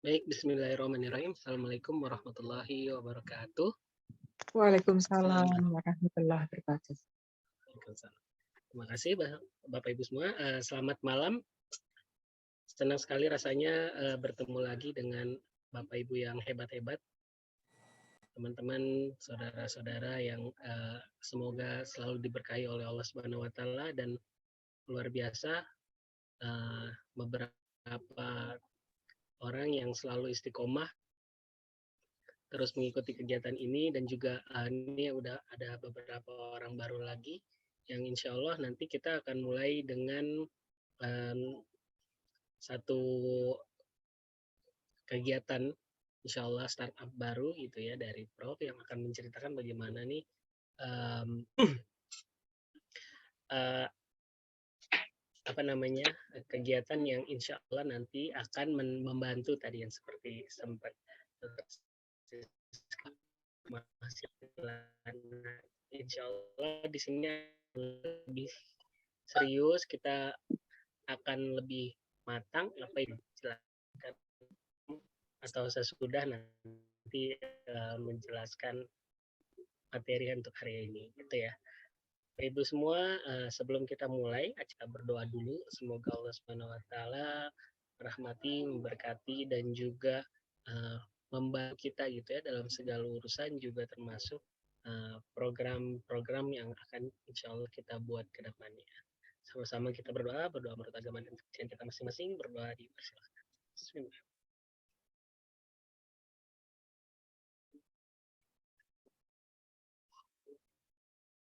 Baik, bismillahirrahmanirrahim. Assalamualaikum warahmatullahi wabarakatuh. Waalaikumsalam Selamat. warahmatullahi wabarakatuh. Terima kasih Bapak Ibu semua. Selamat malam. Senang sekali rasanya bertemu lagi dengan Bapak Ibu yang hebat-hebat, teman-teman, saudara-saudara yang semoga selalu diberkahi oleh Allah Subhanahu Wa Taala, dan luar biasa beberapa orang yang selalu istiqomah terus mengikuti kegiatan ini, dan juga ini udah ada beberapa orang baru lagi yang insya Allah nanti kita akan mulai dengan satu kegiatan insya Allah startup baru gitu ya dari Prof yang akan menceritakan bagaimana nih kegiatan yang insya Allah nanti akan membantu tadi yang seperti sempat insya Allah di sini lebih serius, kita akan lebih matang apa yang dijelaskan atau sesudah nanti menjelaskan materi untuk hari ini gitu ya. Ibu semua, sebelum kita mulai, kita berdoa dulu. Semoga Allah Subhanahu Wa Taala merahmati, memberkati, dan juga membantu kita gitu ya dalam segala urusan, juga termasuk program-program yang akan insya Allah kita buat ke depannya. Sama-sama kita berdoa menurut agama dan kepercayaan kita masing-masing. Berdoa dipersilakan. Bismillah.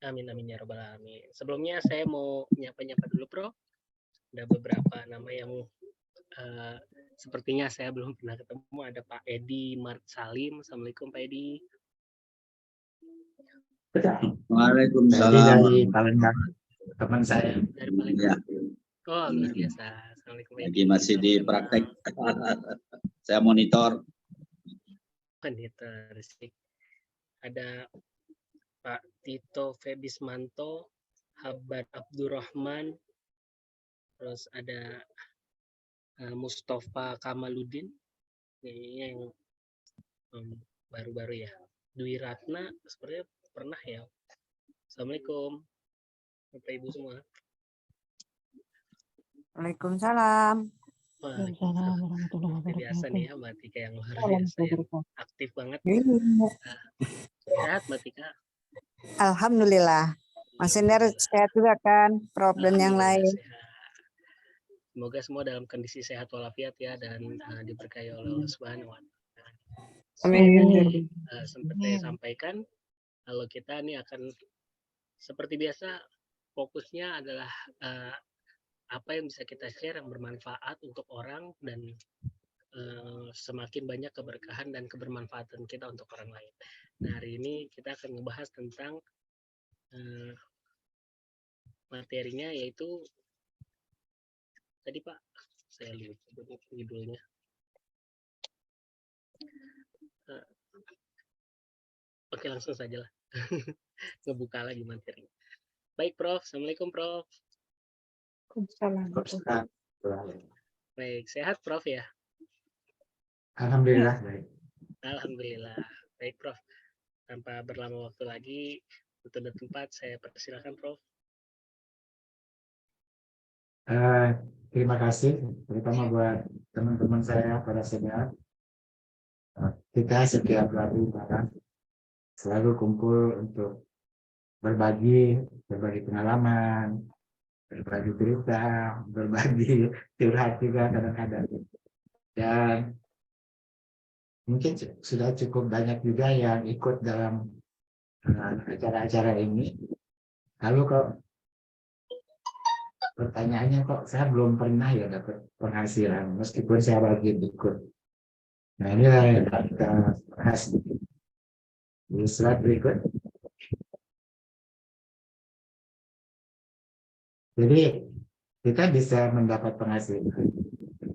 Amin amin ya robbal alamin. Sebelumnya saya mau nyapa-nyapa dulu, Bro. Ada beberapa nama yang sepertinya saya belum pernah ketemu. Ada Pak Edi Mart Salim. Assalamualaikum Pak Edi. Waalaikumsalam. Dari Palembang, teman saya. Dari Palembang. Ya. Oh, luar biasa. Assalamualaikum Edi. Lagi masih di praktek. Saya monitor. Monitor. Ada Pak Tito Febismanto, Habad Abdurrahman, terus ada Mustafa Kamaluddin, ini yang baru-baru ya. Dwi Ratna sepertinya pernah ya. Assalamualaikum Bapak Ibu semua. Waalaikumsalam. Waalaikumsalam warahmatullahi wabarakatuh. Biasa nih ya Mbak Tika yang luar biasa ya. Aktif banget. Sehat Mbak Tika? Alhamdulillah. Mas Ender sehat juga kan? Prof dan yang lain. Sehat. Semoga semua dalam kondisi sehat walafiat ya, dan diberkahi oleh Allah Subhanahu Wa Taala. Amin. Seperti saya sampaikan, kalau kita nih akan seperti biasa fokusnya adalah apa yang bisa kita share yang bermanfaat untuk orang, dan semakin banyak keberkahan dan kebermanfaatan kita untuk orang lain. Nah, hari ini kita akan membahas tentang materinya, yaitu tadi Pak, saya lupa judulnya. Oke, langsung saja lah. Ngebuka lagi materinya. Baik Prof, Assalamualaikum Prof. Waalaikumsalam. Baik, sehat Prof ya? Alhamdulillah. Alhamdulillah. Baik Prof, tanpa berlama waktu lagi, waktu dan tempat saya persilakan Prof. Terima kasih, terutama buat teman-teman saya pada senior. Kita setiap hari selalu kumpul untuk berbagi pengalaman, berbagi cerita, berbagi curhat juga kadang-kadang. Dan mungkin sudah cukup banyak juga yang ikut dalam acara-acara ini. Lalu kok pertanyaannya, kok saya belum pernah ya dapat penghasilan meskipun saya rajin ikut. Nah, inilah yang kita bahas di slide berikut. Jadi kita bisa mendapat penghasilan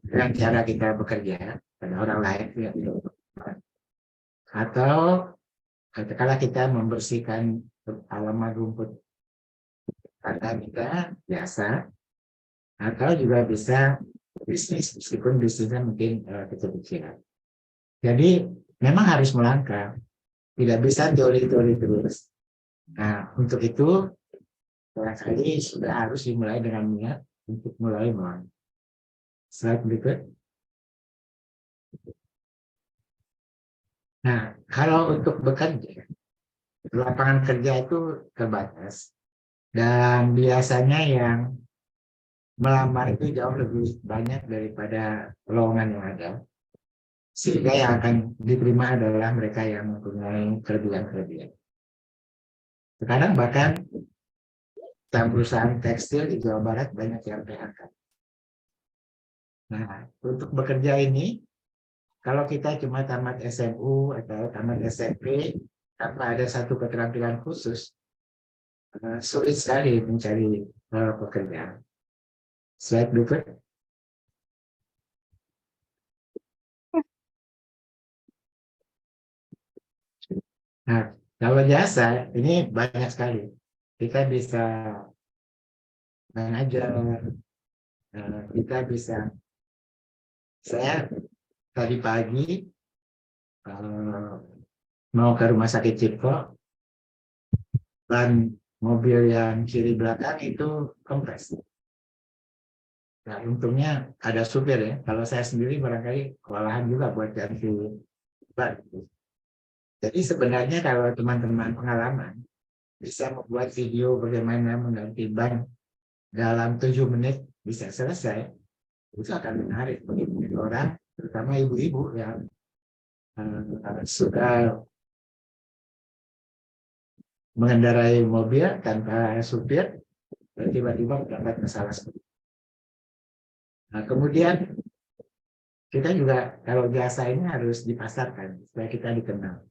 dengan cara kita bekerja pada orang lain, ya, atau katakanlah kita membersihkan halaman rumput kata kita biasa, atau juga bisa bisnis meskipun bisnisnya mungkin kecil-kecilan. Jadi memang harus melangkah, tidak bisa teori-teori terus. Nah, untuk itu barangkali sudah harus dimulai dengan niat untuk mulai melangkah. Slide berikut. Nah, kalau untuk bekerja, lapangan kerja itu terbatas. Dan biasanya yang melamar itu jauh lebih banyak daripada lowongan yang ada. Sehingga yang akan diterima adalah mereka yang mempunyai kelebihan-kelebihan. Sekarang bahkan perusahaan tekstil di Jawa Barat banyak yang PHK. Nah, untuk bekerja ini, kalau kita cuma tamat SMU atau tamat SMP, tanpa ada satu keterampilan khusus, sulit sekali mencari pekerjaan. Slide berikut. Nah, kalau jasa ini banyak sekali. Kita bisa mengajar, kita bisa. Saya tadi pagi mau ke rumah sakit Cipko, dan mobil yang kiri belakang itu kempes. Nah, untungnya ada supir ya. Kalau saya sendiri barangkali kewalahan juga buat ganti ban. Jadi sebenarnya kalau teman-teman pengalaman bisa membuat video bagaimana mengganti ban dalam 7 menit bisa selesai, itu akan menarik bagi orang, terutama ibu-ibu yang sudah mengendarai mobil tanpa supir, tiba-tiba mendapat masalah seperti itu. Nah, kemudian kita juga kalau jasa ini harus dipasarkan supaya kita dikenal.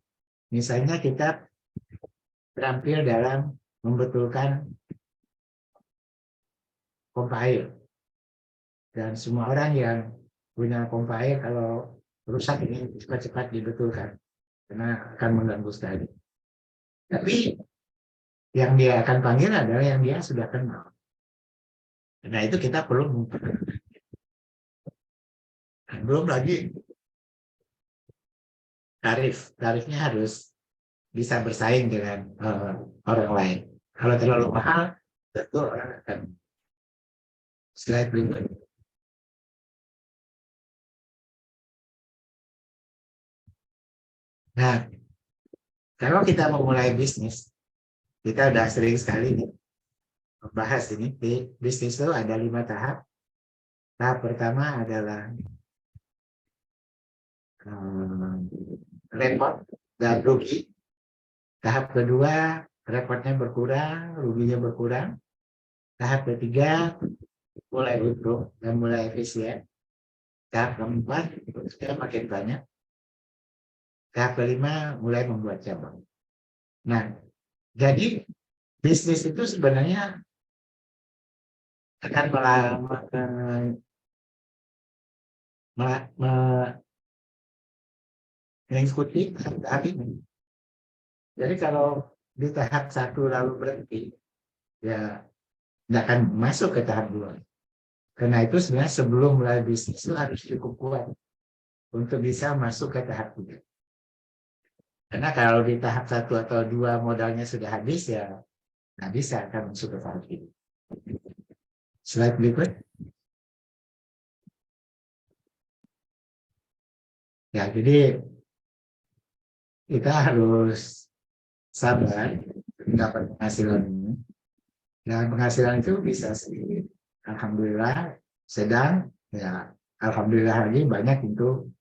Misalnya kita terampil dalam membetulkan pompa air. Dan semua orang yang punya pompa air kalau rusak ini cepat-cepat dibetulkan karena akan mengganggu sekali. Tapi yang dia akan panggil adalah yang dia sudah kenal. Nah, itu kita perlu memperkenalkan. Belum lagi tarifnya harus bisa bersaing dengan orang lain. Kalau terlalu mahal, tentu orang akan slide berikut. Nah, kalau kita memulai bisnis, kita udah sering sekali nih membahas ini. Di bisnis itu ada 5 tahap. Tahap pertama adalah repot dan rugi. Tahap kedua, repotnya berkurang, ruginya berkurang. Tahap ketiga, mulai untung dan mulai efisien. Tahap keempat, sudah makin banyak. Tahap kelima, mulai membuat cabang. Nah, jadi bisnis itu sebenarnya akan mengikuti tahap ini. Jadi kalau di tahap 1 lalu berhenti, ya tidak akan masuk ke tahap 2. Karena itu sebenarnya sebelum mulai bisnis itu harus cukup kuat untuk bisa masuk ke tahap 3. Karena kalau di tahap 1 atau 2 modalnya sudah habis, ya nggak bisa akan masuk ke tahap ini. Slide berikut. Ya, jadi kita harus sabar mendapat penghasilan ini. Dan penghasilan itu bisa sedikit, alhamdulillah, sedang, ya alhamdulillah lagi banyak itu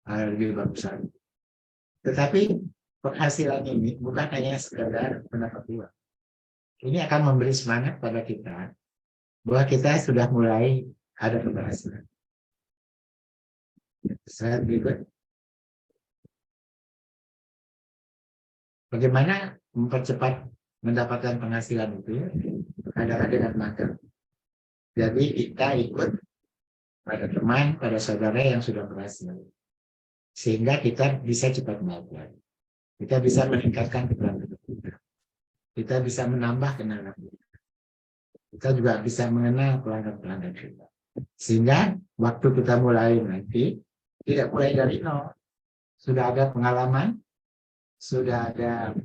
lebih bagus lagi. Tetapi penghasilan ini bukan hanya sekedar mendapat uang. Ini akan memberi semangat pada kita bahwa kita sudah mulai ada keberhasilan. Slide berikut. Bagaimana mempercepat mendapatkan penghasilan itu adalah dengan magang. Jadi kita ikut pada teman, pada saudara yang sudah berhasil. Sehingga kita bisa cepat belajar. Kita bisa meningkatkan keterampilan kita. Kita bisa menambah kenalan kita. Kita juga bisa mengenal pelanggan-pelanggan kita. Sehingga waktu kita mulai nanti, tidak mulai dari nol. sudah ada pengalaman, sudah ada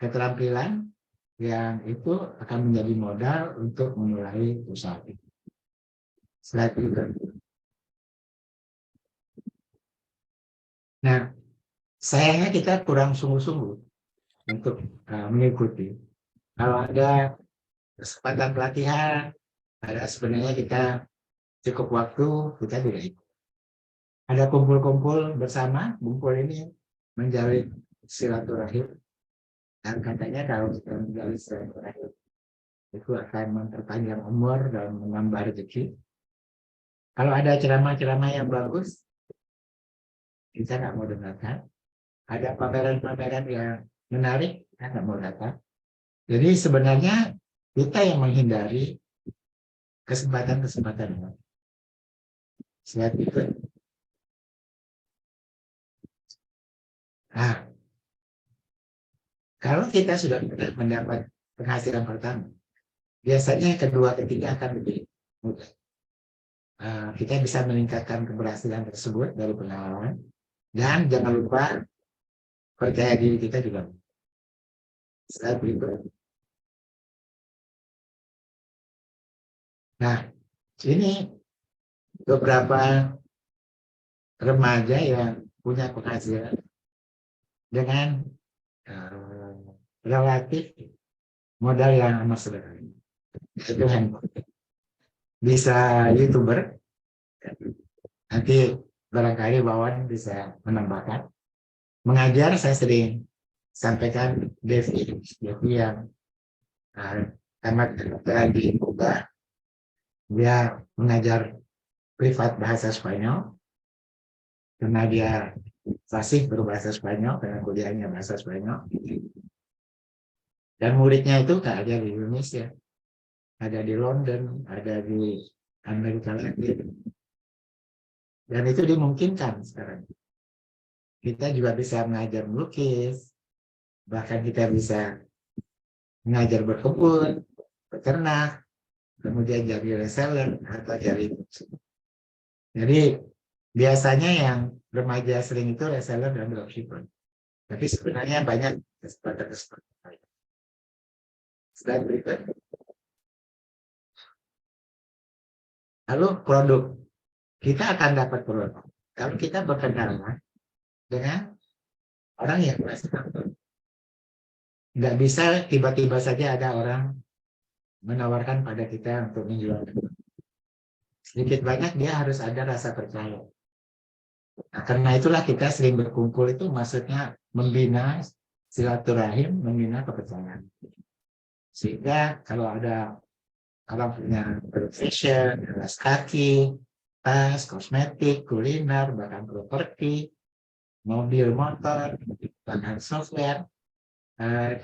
keterampilan yang itu akan menjadi modal untuk memulai usaha itu. Slide berikut. Nah, sayangnya kita kurang sungguh-sungguh untuk mengikuti. Kalau ada kesempatan pelatihan, ada sebenarnya kita cukup waktu, kita tidak ikut. Ada kumpul-kumpul bersama, kumpul ini menjalin silaturahim. Dan katanya kalau kita menjalin silaturahim, itu akan memperpanjang umur dan menambah rezeki. Kalau ada ceramah-ceramah yang bagus, kita nggak mau dengarkan. Ada pameran-pameran yang menarik, kita nggak mau datang. Jadi sebenarnya kita yang menghindari kesempatan-kesempatan ini. Slide itu. Nah, kalau kita sudah mendapat penghasilan pertama, biasanya kedua, ketiga akan lebih mudah. Kita bisa meningkatkan keberhasilan tersebut dari pengalaman. Dan jangan lupa percaya diri kita juga. Slide berikut. Nah, ini beberapa remaja yang punya penghasilan dengan relatif modal yang amat sederhana. Itu handphone. Bisa YouTuber. Nanti barangkali Wawan bisa menambahkan. Mengajar saya sering sampaikan Devi yang tamat di Kuba. Dia mengajar privat bahasa Spanyol karena dia fasih berbahasa Spanyol karena kuliahnya bahasa Spanyol. Dan muridnya itu tak ada di Indonesia, ada di London, ada di Amerika Latin. Dan itu dimungkinkan sekarang. Kita juga bisa mengajar melukis, bahkan kita bisa mengajar berkebun, beternak, kemudian jadi reseller atau jadi. Jadi biasanya yang remaja sering itu reseller dan dropshipper. Tapi sebenarnya banyak kesempatan. Slide berikut. Lalu produk. Kita akan dapat produk kalau kita berkenalan dengan orang yang merasa mampu. Nggak bisa tiba-tiba saja ada orang menawarkan pada kita untuk menjual. Sedikit banyak dia harus ada rasa percaya. Nah, karena itulah kita sering berkumpul itu maksudnya membina silaturahim, membina kepercayaan. Sehingga kalau ada orang punya fashion, alas kaki, tas, kosmetik, kuliner, bahkan properti, mobil, motor, bahkan software,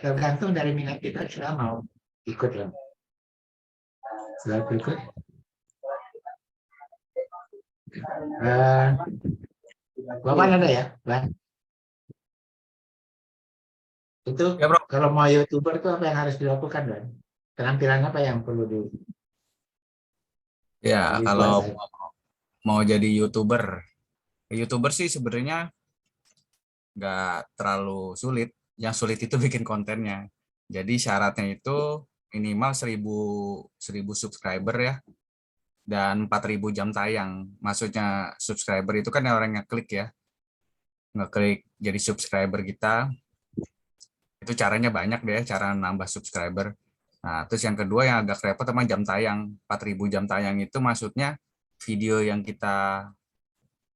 tergantung dari minat kita mau ikut lah. Slide berikut. Bapak ada ya, Bang? Itu Ya, Bro. kalau mau YouTuber itu apa yang harus dilakukan, Bang? Penampilan apa yang perlu Ya, kalau dikuasai? mau jadi YouTuber sih sebenarnya nggak terlalu sulit. Yang sulit itu bikin kontennya. Jadi syaratnya itu minimal 1000 subscriber ya, dan 4000 jam tayang. Maksudnya subscriber itu kan orang yang klik ya, ngeklik jadi subscriber kita. Itu caranya banyak deh, cara nambah subscriber. Nah, terus yang kedua yang agak repot sama jam tayang. 4000 jam tayang itu maksudnya video yang kita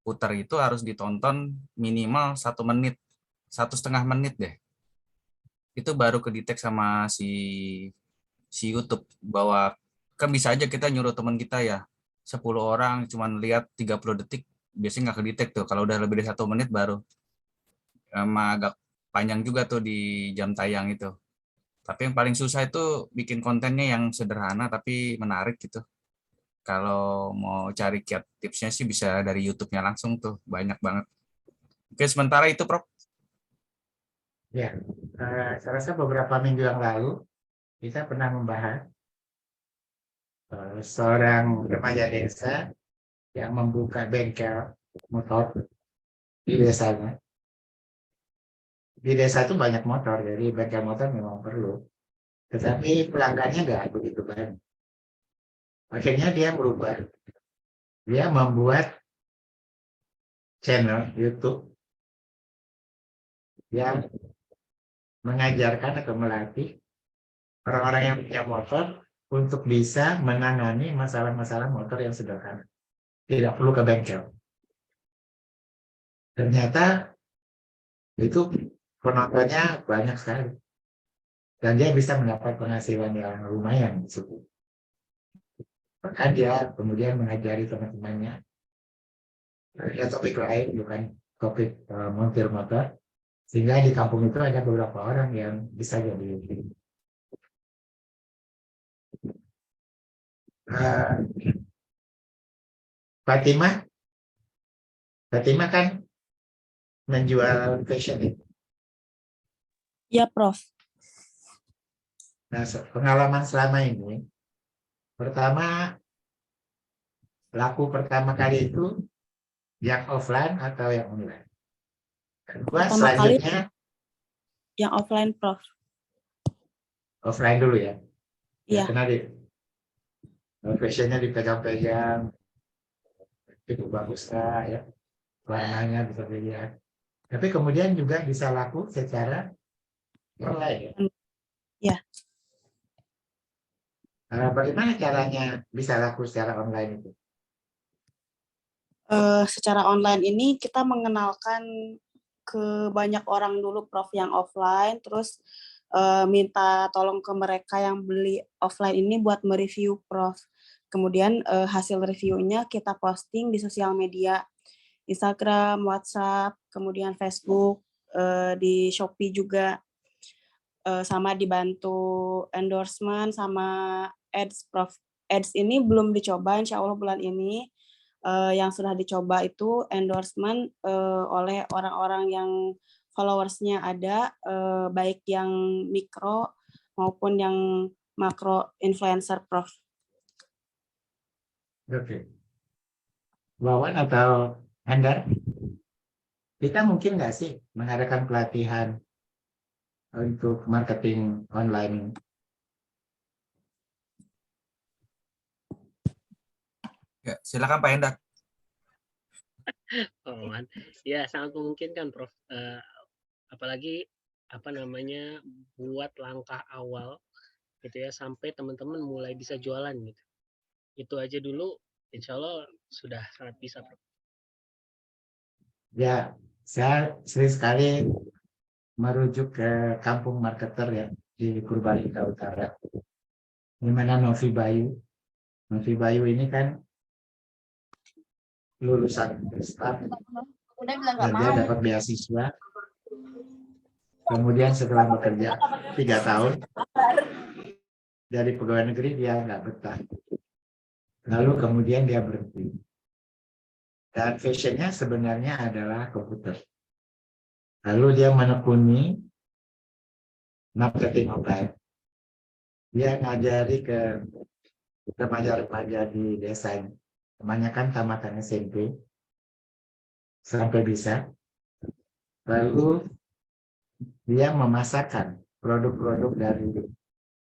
putar itu harus ditonton minimal 1 menit, 1,5 menit deh. Itu baru kedetek sama si YouTube bahwa kan bisa aja kita nyuruh teman kita ya 10 orang cuman lihat 30 detik, biasanya nggak kedetek tuh. Kalau udah lebih dari 1 menit baru agak panjang juga tuh di jam tayang itu. Tapi yang paling susah itu bikin kontennya yang sederhana tapi menarik gitu. Kalau mau cari kiat tipsnya sih bisa dari YouTube-nya langsung tuh, banyak banget. Oke, sementara itu, Prof. Ya, saya rasa beberapa minggu yang lalu kita pernah membahas seorang remaja desa yang membuka bengkel motor di desanya. di desa itu banyak motor, jadi bengkel motor memang perlu. Tetapi pelanggannya nggak begitu banyak. Akhirnya dia berubah. Dia membuat channel YouTube yang mengajarkan atau melatih orang-orang yang punya motor untuk bisa menangani masalah-masalah motor yang sederhana. Tidak perlu ke bengkel. Ternyata itu penontonnya banyak sekali. Dan dia bisa mendapat penghasilan yang lumayan. Bahkan dia kemudian mengajari teman-temannya. Ada topik lain, bukan topik montir motor. Sehingga di kampung itu ada beberapa orang yang bisa jadi Fatimah kan menjual fashion. Ya, Prof. Nah, pengalaman selama ini, laku pertama kali itu yang offline atau yang online? Kedua, Pertama kali selanjutnya yang offline, Prof. offline dulu ya. Iya. Karena fashionnya dipegang-pegang, itu bagus lah ya. Warnanya bisa dilihat. Tapi kemudian juga bisa laku secara online. Ya. Bagaimana caranya bisa laku secara online itu? Secara online ini kita mengenalkan ke banyak orang dulu, Prof, yang offline, terus minta tolong ke mereka yang beli offline ini buat mereview, Prof. Kemudian hasil reviewnya kita posting di sosial media, Instagram, WhatsApp, kemudian Facebook, di Shopee juga, sama dibantu endorsement sama ads, Prof. Ads ini belum dicoba, insya Allah bulan ini. Yang sudah dicoba itu endorsement oleh orang-orang yang followersnya ada, baik yang mikro maupun yang makro influencer, Prof. Oke. Wawan atau Andar, kita mungkin nggak sih mengadakan pelatihan untuk marketing online? Ya, silakan Pak Endak. Ya, sangat memungkinkan, Prof. Apalagi buat langkah awal gitu ya, sampai teman-teman mulai bisa jualan gitu. Itu aja dulu, insya Allah sudah sangat bisa, Prof. Ya, saya sering sekali merujuk ke kampung marketer ya di Purbalingga Utara, di mana Novi Bayu ini kan lulusan staff, dia dapat beasiswa, kemudian setelah bekerja 3 tahun dari pegawai negeri dia nggak betah, lalu kemudian dia berhenti, dan fashionnya sebenarnya adalah komputer. Lalu dia menekuni marketing online. Dia ngajari ke remaja-remaja di desa ini, kebanyakan tamatan SMP sampai bisa. Lalu dia memasarkan produk-produk dari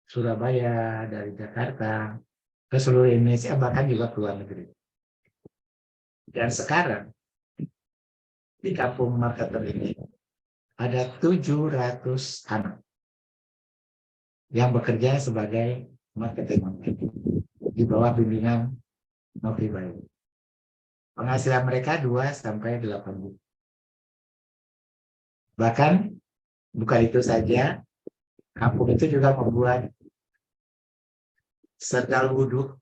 Surabaya, dari Jakarta, ke seluruh Indonesia, bahkan juga ke luar negeri. Dan sekarang di kampung marketer ini ada 700 anak yang bekerja sebagai marketing di bawah bimbingan Novi Bayu. Penghasilan mereka 2-8 juta. Bahkan bukan itu saja, kampung itu juga membuat sendal wudhu.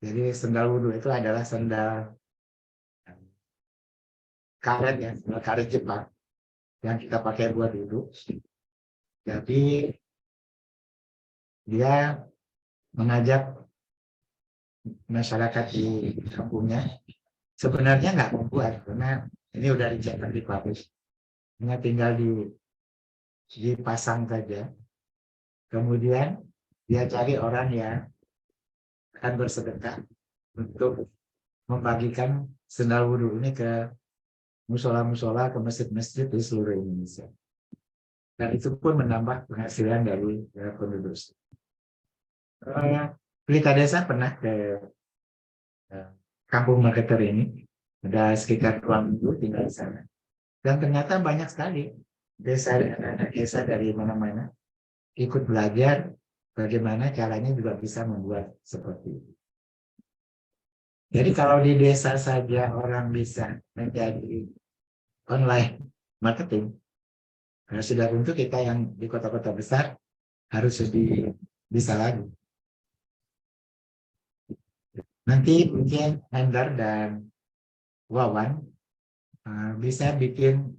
Jadi sendal wudhu itu adalah sendal karet ya, sendal karet Jepang yang kita pakai buat wudhu. Jadi dia mengajak masyarakat di kampungnya sebenarnya nggak membuat, karena ini udah dicetak di pabrik, hanya tinggal dipasang saja. Kemudian dia cari orang yang akan bersedekah untuk membagikan sendal wudhu ini ke musola-musola, ke masjid-masjid di seluruh Indonesia. dan itu pun menambah penghasilan dari penduduk. Pelita Desa pernah ke kampung marketer ini, ada sekitar 2 minggu tinggal di sana, dan ternyata banyak sekali anak-anak desa dari mana-mana ikut belajar bagaimana caranya juga bisa membuat seperti itu. Jadi kalau di desa saja orang bisa menjadi online marketing, sudah tentu kita yang di kota-kota besar harus lebih bisa lagi. Nanti mungkin Hendar dan Wawan bisa bikin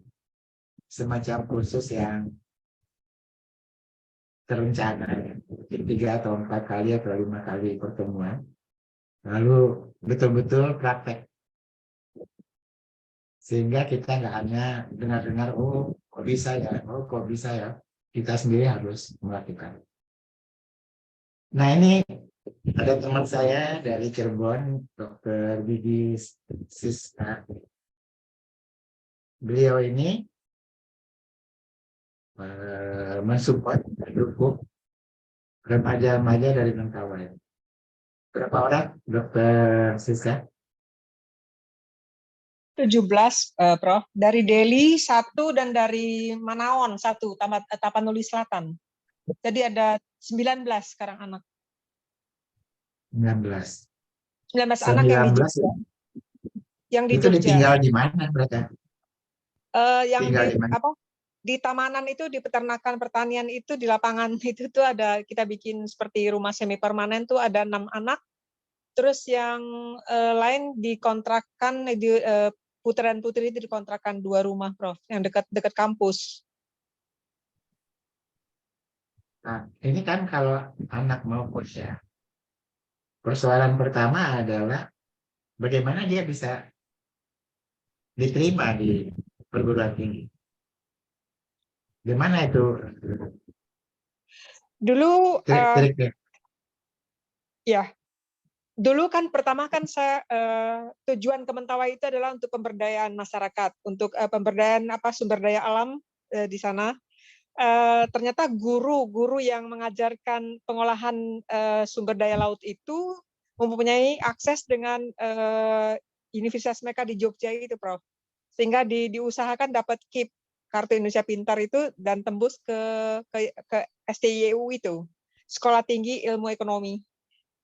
semacam kursus yang terencana, mungkin 3 atau 4 kali atau 5 kali pertemuan, lalu betul-betul praktek, sehingga kita nggak hanya dengar-dengar, oh kok bisa ya, kita sendiri harus melakukan. Nah ini ada teman saya dari Cirebon, Dr. Bidi Siska. Beliau ini mensupport, mendukung remaja-remaja dari Mentawai. Berapa orang, Dr. Siska? 17, Prof. Dari Delhi 1 dan dari Manaon 1, Tapanuli Selatan. Jadi ada 19 sekarang anak. 19. 19 anak yang di Jogja. Yang di Itu Jogja. ditinggal di mana mereka? Yang Tinggal di di mana? apa? Di tamanan itu, di peternakan pertanian itu, di lapangan itu tuh ada, kita bikin seperti rumah semi permanen tuh ada 6 anak. Terus yang lain dikontrakkan, putran putri itu dikontrakkan 2 rumah, Prof, yang dekat kampus. Nah, ini kan kalau anak mau kuliah, persoalan pertama adalah bagaimana dia bisa diterima di perguruan tinggi. Gimana itu? Dulu Trik-triknya. ya, dulu kan pertama kan saya tujuan ke Mentawai itu adalah untuk pemberdayaan masyarakat, untuk pemberdayaan sumber daya alam di sana. Ternyata guru-guru yang mengajarkan pengolahan sumber daya laut itu mempunyai akses dengan universitas mereka di Jogja itu, Prof. Sehingga diusahakan dapat KIP, Kartu Indonesia Pintar itu, dan tembus ke STIU itu, Sekolah Tinggi Ilmu Ekonomi.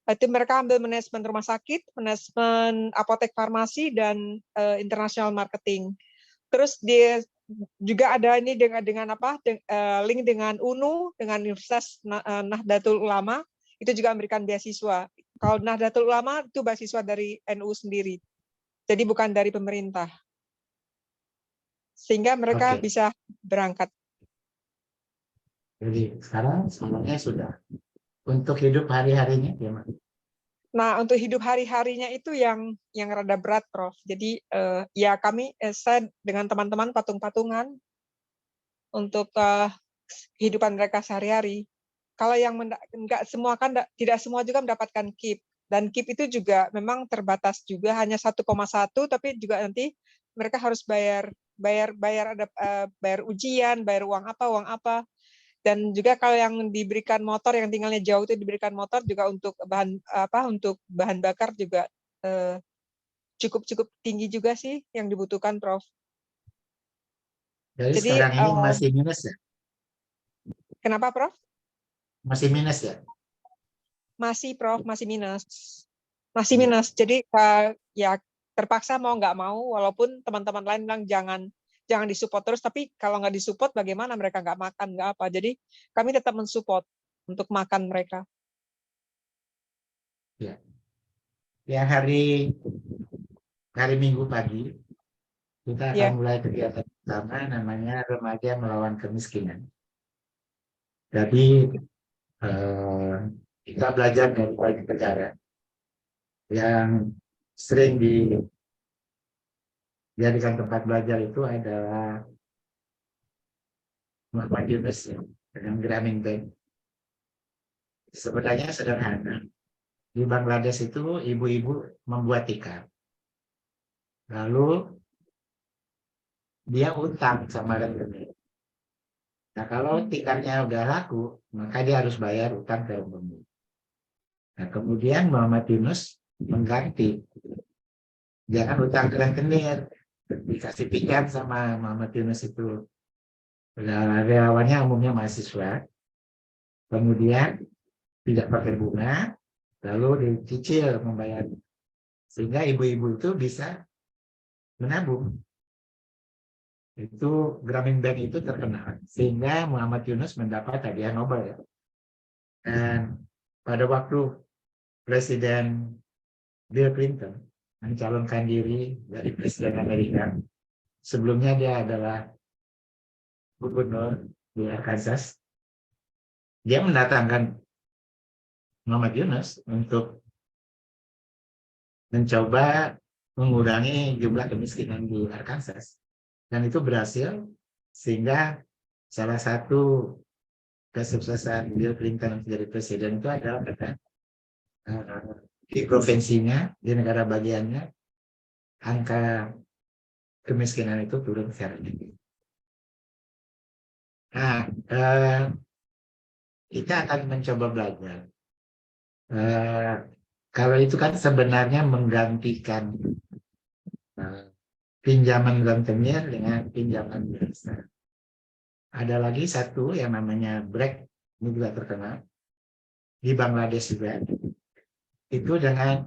Itu mereka ambil manajemen rumah sakit, manajemen apotek farmasi, dan international marketing. Terus dia juga ada ini dengan link dengan UNU, dengan Universitas Nahdlatul Ulama, itu juga memberikan beasiswa. Kalau Nahdlatul Ulama itu beasiswa dari NU sendiri, jadi bukan dari pemerintah, sehingga mereka bisa berangkat. Jadi sekarang semuanya sudah untuk hidup hari-harinya gimana? Nah, untuk hidup hari-harinya itu yang rada berat, Prof. Jadi ya saya dengan teman-teman patung-patungan untuk kehidupan mereka sehari-hari. Kalau yang enggak semua kan, tidak semua juga mendapatkan KIP, dan KIP itu juga memang terbatas juga, hanya 1,1, tapi juga nanti mereka harus bayar ujian, bayar uang apa. Dan juga kalau yang diberikan motor, yang tinggalnya jauh itu diberikan motor juga untuk bahan bakar juga cukup tinggi juga sih yang dibutuhkan, Prof. Jadi Jadi sekarang ini masih minus ya? Kenapa, Prof? Masih minus ya? Masih, Prof, masih minus. Masih minus. Jadi ya terpaksa mau nggak mau, walaupun teman-teman lain bilang jangan disupport terus, tapi kalau nggak disupport bagaimana, mereka nggak makan, nggak apa. Jadi kami tetap mensupport untuk makan mereka. Ya. Ya hari Minggu pagi kita akan mulai kegiatan pertama, namanya Remaja Melawan Kemiskinan. Jadi kita belajar dari banyak negara yang sering dijadikan tempat belajar itu adalah Muhammad Yunus dengan Grameen Bank. Sebenarnya sederhana. Di Bangladesh itu ibu-ibu membuat tikar. Lalu dia utang sama rentenir. Nah, kalau tiketnya udah laku, maka dia harus bayar utang ke umum. Nah, kemudian Muhammad Yunus mengganti. Jangan utang keren-kenir. Dikasih piket sama Muhammad Yunus itu. Relawannya umumnya mahasiswa. Kemudian tidak pakai bunga, lalu dicicil membayar. Sehingga ibu-ibu itu bisa menabung. Itu Grameen Bank itu terkenal. Sehingga Muhammad Yunus mendapat hadiah Nobel. Dan pada waktu Presiden Bill Clinton mencalonkan diri dari Presiden Amerika, sebelumnya dia adalah gubernur di Arkansas, dia mendatangkan Muhammad Yunus untuk mencoba mengurangi jumlah kemiskinan di Arkansas. Dan itu berhasil, sehingga salah satu kesuksesan Bill Clinton menjadi presiden itu adalah karena di provinsinya, di negara bagiannya, angka kemiskinan itu turun secara tinggi. Nah, kita akan mencoba belajar. Kalau itu kan sebenarnya menggantikan pinjaman rentenir dengan pinjaman biasa. Ada lagi satu yang namanya BREC, ini juga terkenal di Bangladesh juga. Itu dengan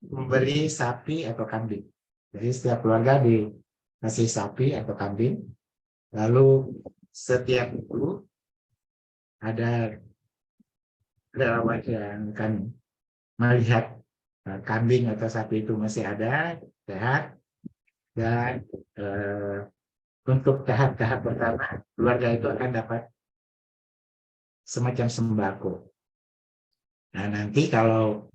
membeli sapi atau kambing. Jadi setiap keluarga dikasih sapi atau kambing, lalu setiap minggu ada relawan yang akan melihat kambing atau sapi itu masih ada, sehat, dan untuk tahap-tahap pertama, keluarga itu akan dapat semacam sembako. Nah, nanti kalau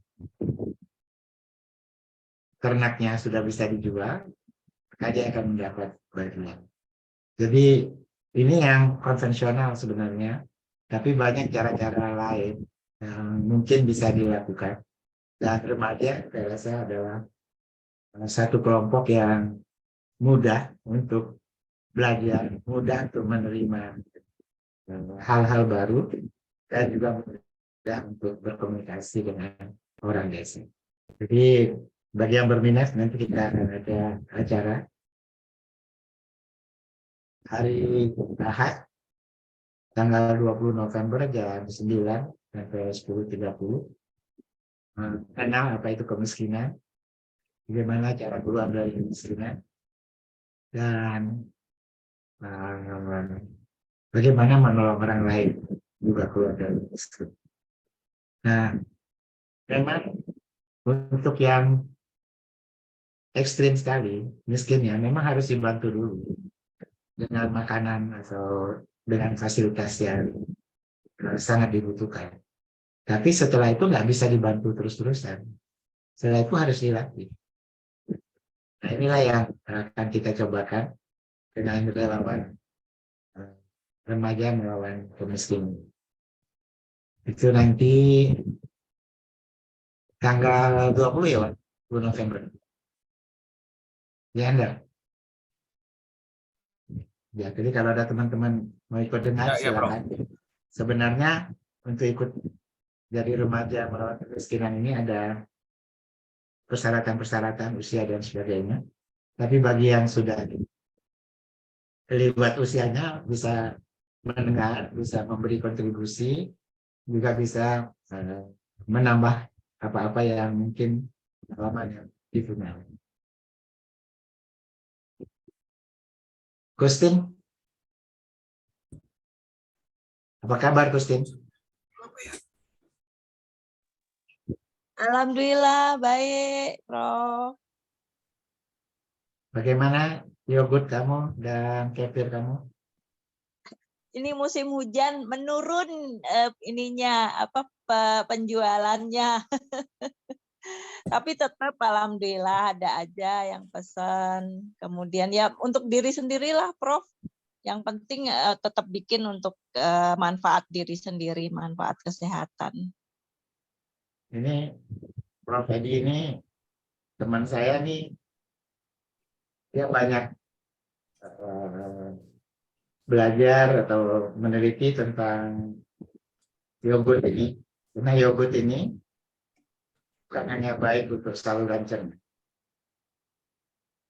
ternaknya sudah bisa dijual, maka dia akan mendapat bagian. Jadi ini yang konvensional sebenarnya, tapi banyak cara-cara lain yang mungkin bisa dilakukan. Dan remaja saya rasa adalah satu kelompok yang mudah untuk belajar, mudah untuk menerima hal-hal baru, dan juga mudah untuk berkomunikasi dengan orang desa. Jadi bagi yang berminat, nanti kita akan ada acara hari Ahad tanggal 20 November jam 9 sampai 10.30. Kenal apa itu kemiskinan, bagaimana cara keluar dari kemiskinan, dan bagaimana menolong orang lain juga keluar dari kemiskinan. Nah, memang untuk yang ekstrim sekali miskinnya memang harus dibantu dulu dengan makanan atau dengan fasilitas yang sangat dibutuhkan. Tapi setelah itu nggak bisa dibantu terus-terusan. Setelah itu harus dilatih. Nah, inilah yang akan kita cobakan dengan relawan remaja melawan kemiskinan. Itu nanti tanggal 20 ya, 20 November. Ya, Anda? Ya, jadi kalau ada teman-teman mau ikut dengar, silakan. Sebenarnya untuk ikut jadi remaja melawan kemiskinan ini ada persyaratan-persyaratan usia dan sebagainya. Tapi bagi yang sudah terlibat usianya bisa mendengar, bisa memberi kontribusi, juga bisa menambah apa-apa yang mungkin pengalaman yang dipunyai. Gustin, apa kabar Gustin? Alhamdulillah baik, Prof. Bagaimana yogurt kamu dan kefir kamu? Ini musim hujan menurun penjualannya. Tapi tetap alhamdulillah ada aja yang pesan. Kemudian ya untuk diri sendirilah, Prof. Yang penting tetap bikin untuk manfaat diri sendiri, manfaat kesehatan. Ini Prof Edi ini teman saya nih, dia banyak belajar atau meneliti tentang yogurt ini. Karena yogurt ini bukan hanya baik untuk saluran cerna,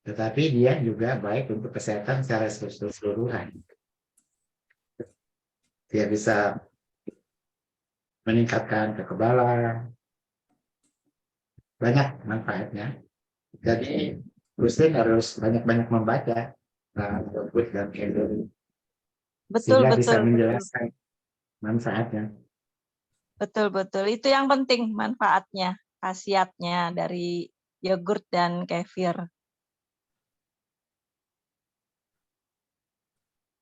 tetapi dia juga baik untuk kesehatan secara keseluruhan. Dia bisa meningkatkan kekebalan, banyak manfaatnya. Jadi Muslim harus banyak-banyak membaca yogurt dan kefir Betul, sehingga bisa betul, betul. menjelaskan manfaatnya. Betul, betul. Itu yang penting manfaatnya, khasiatnya dari yogurt dan kefir.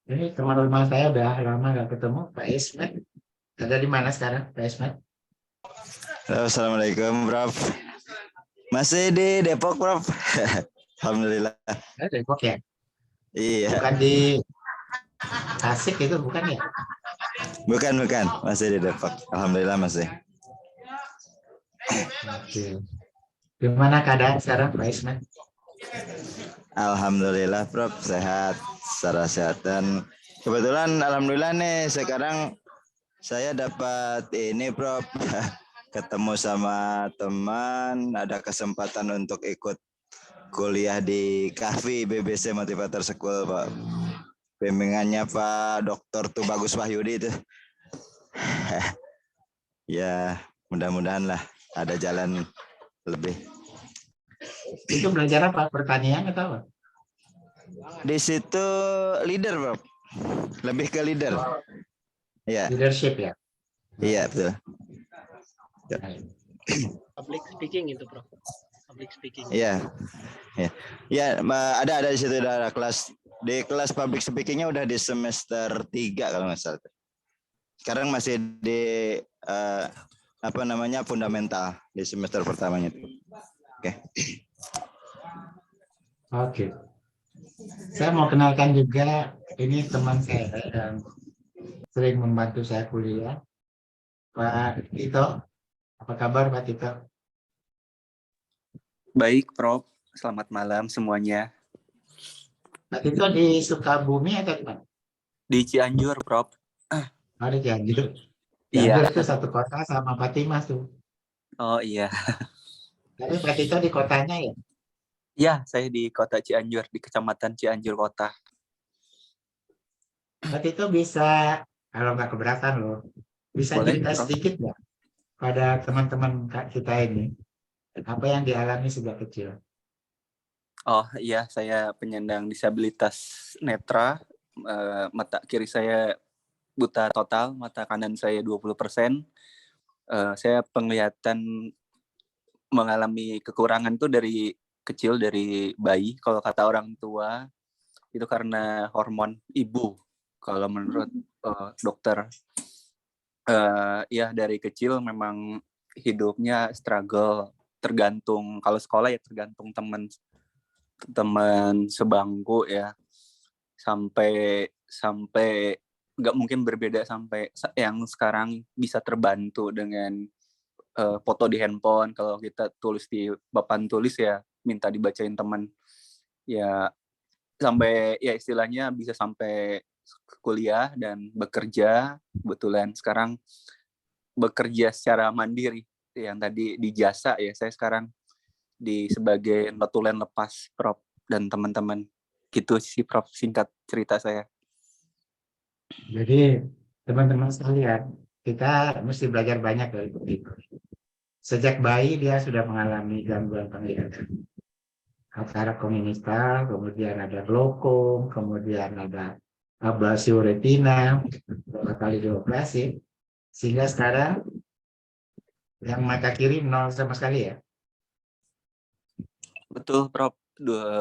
Ini teman-teman saya udah lama nggak ketemu, Pak Ismet. Ada di mana sekarang, Pak Ismet? Assalamualaikum, Prof. Masih di Depok, Prof. Alhamdulillah. Depok ya? Iya. Bukan di Tasik itu, bukan ya? Bukan. Masih di Depok. Alhamdulillah masih. Oke. Gimana keadaan sekarang, Pak Ismet? Alhamdulillah, Prof. Sehat. Secara sehat. Dan kebetulan alhamdulillah nih sekarang saya dapat ini, Prof. Ketemu sama teman, ada kesempatan untuk ikut kuliah di Kahfi BBC Motivator School, Pak. Bimbingannya Pak Dr. Tubagus Wahyudi itu. Ya, mudah-mudahan lah ada jalan lebih. Itu belajar apa? Pertanian atau apa? Di situ leader, Prof. Lebih ke leader. Ya. Leadership ya? Iya, betul. Public speaking itu, Prof. Public speaking. Iya. Ya, ada di situ ada kelas. Di kelas public speakingnya udah di semester 3 kalau nggak salah. Sekarang masih di fundamental di semester pertamanya. Oke. Oke. Saya mau kenalkan juga, ini teman saya yang sering membantu saya kuliah, Pak Tito. Apa kabar, Pak Tito? Baik, Prof. Selamat malam semuanya. Pak Tito di Sukabumi atau di mana? Di Cianjur, Prof. Oh, di Cianjur. Iya. Cianjur itu satu kota sama Fatimah tuh. Oh iya. Tapi Pak Tito di kotanya ya? Iya, saya di kota Cianjur, di kecamatan Cianjur Kota. Pak Tito bisa, kalau nggak keberatan loh, bisa Boleh, cerita Prof. sedikit nggak pada teman-teman kita ini, apa yang dialami sejak kecil? Oh iya, saya penyandang disabilitas netra. Mata kiri saya buta total, mata kanan saya 20%. Saya penglihatan mengalami kekurangan tuh dari kecil, dari bayi. Kalau kata orang tua, itu karena hormon ibu. Kalau menurut dokter, ya dari kecil memang hidupnya struggle, tergantung. Kalau sekolah ya tergantung teman sebangku ya, sampai nggak mungkin berbeda sampai yang sekarang bisa terbantu dengan foto di handphone. Kalau kita tulis di papan tulis ya minta dibacain teman ya, sampai ya istilahnya bisa sampai kuliah dan bekerja. Kebetulan sekarang bekerja secara mandiri, yang tadi di jasa ya, saya sekarang sebagai notulen lepas, Prof, dan teman-teman. Gitu sih, Prof, singkat cerita saya. Jadi teman-teman sekalian, kita mesti belajar banyak dari Tito. Sejak bayi dia sudah mengalami gangguan penglihatan. Katarak kongenital, kemudian ada glaukom, kemudian ada ablasio retina, beberapa kali dioperasi, sehingga sekarang yang mata kiri 0 sama sekali ya. Betul, Prof.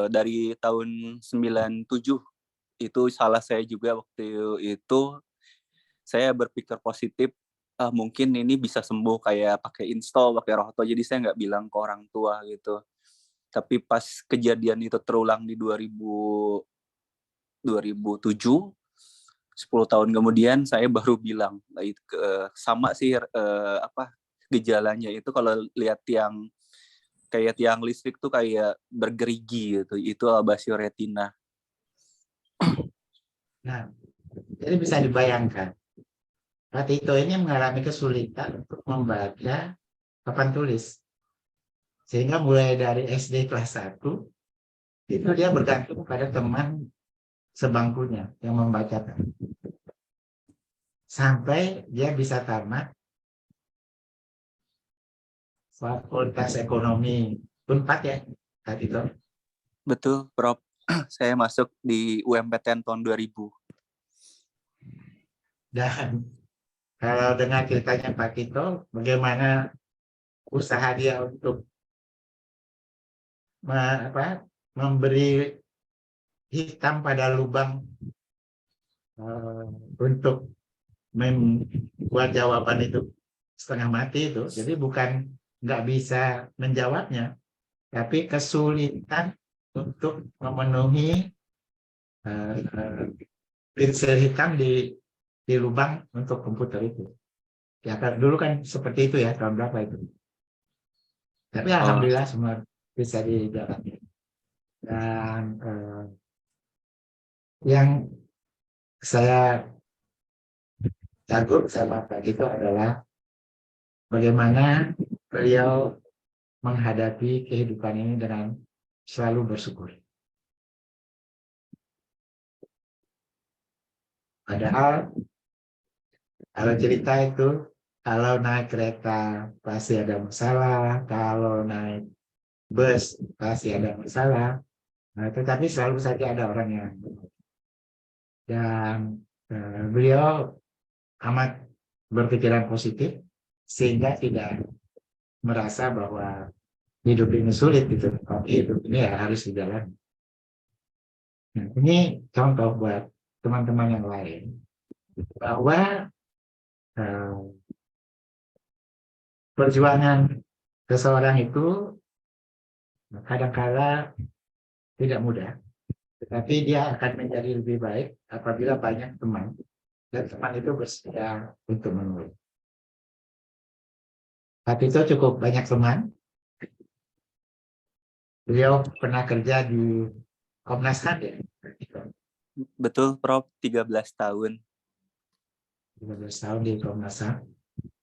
Dari tahun 97 itu salah saya juga. Waktu itu saya berpikir positif, mungkin ini bisa sembuh kayak pakai install, pakai rohto. Jadi saya nggak bilang ke orang tua gitu. Tapi pas kejadian itu terulang di 2007, 10 tahun kemudian saya baru bilang. Sama sih gejalanya itu, kalau lihat yang kayak tiang listrik tuh kayak bergerigi gitu. Itu ablasio retina. Nah, Jadi bisa dibayangkan, Pak Tito ini mengalami kesulitan untuk membaca papan tulis. Sehingga mulai dari SD kelas 1, itu dia bergantung pada teman sebangkunya yang membacakan. Sampai dia bisa tamat Fakultas Ekonomi Unpad ya, Pak Tito. Betul, Prof. Saya masuk di UMPTN tahun 2000. Dan kalau dengar ceritanya Pak Tito, bagaimana usaha dia untuk memberi hitam pada lubang untuk membuat jawaban itu setengah mati itu. Jadi bukan nggak bisa menjawabnya, tapi kesulitan untuk memenuhi pinsel hitam di lubang untuk komputer itu. Ya dulu kan seperti itu ya, tahun berapa itu. Tapi alhamdulillah semua bisa dijalani. Dan yang saya kagum sama Pak Tito adalah bagaimana beliau menghadapi kehidupan ini dengan selalu bersyukur. Padahal kalau cerita itu, kalau naik kereta pasti ada masalah, kalau naik bus pasti ada masalah, tetapi selalu saja ada orang yang dan beliau amat berpikiran positif sehingga tidak merasa bahwa hidup ini sulit gitu, tapi hidup ini ya harus dijalani. Nah, ini contoh buat teman-teman yang lain bahwa perjuangan seseorang itu kadang-kala tidak mudah, tetapi dia akan menjadi lebih baik apabila banyak teman dan teman itu bersedia untuk menolong. Pak Tito cukup banyak teman. Beliau pernah kerja di Komnas HAM ya. Betul, Prof. 13 tahun. 13 tahun di Komnas HAM.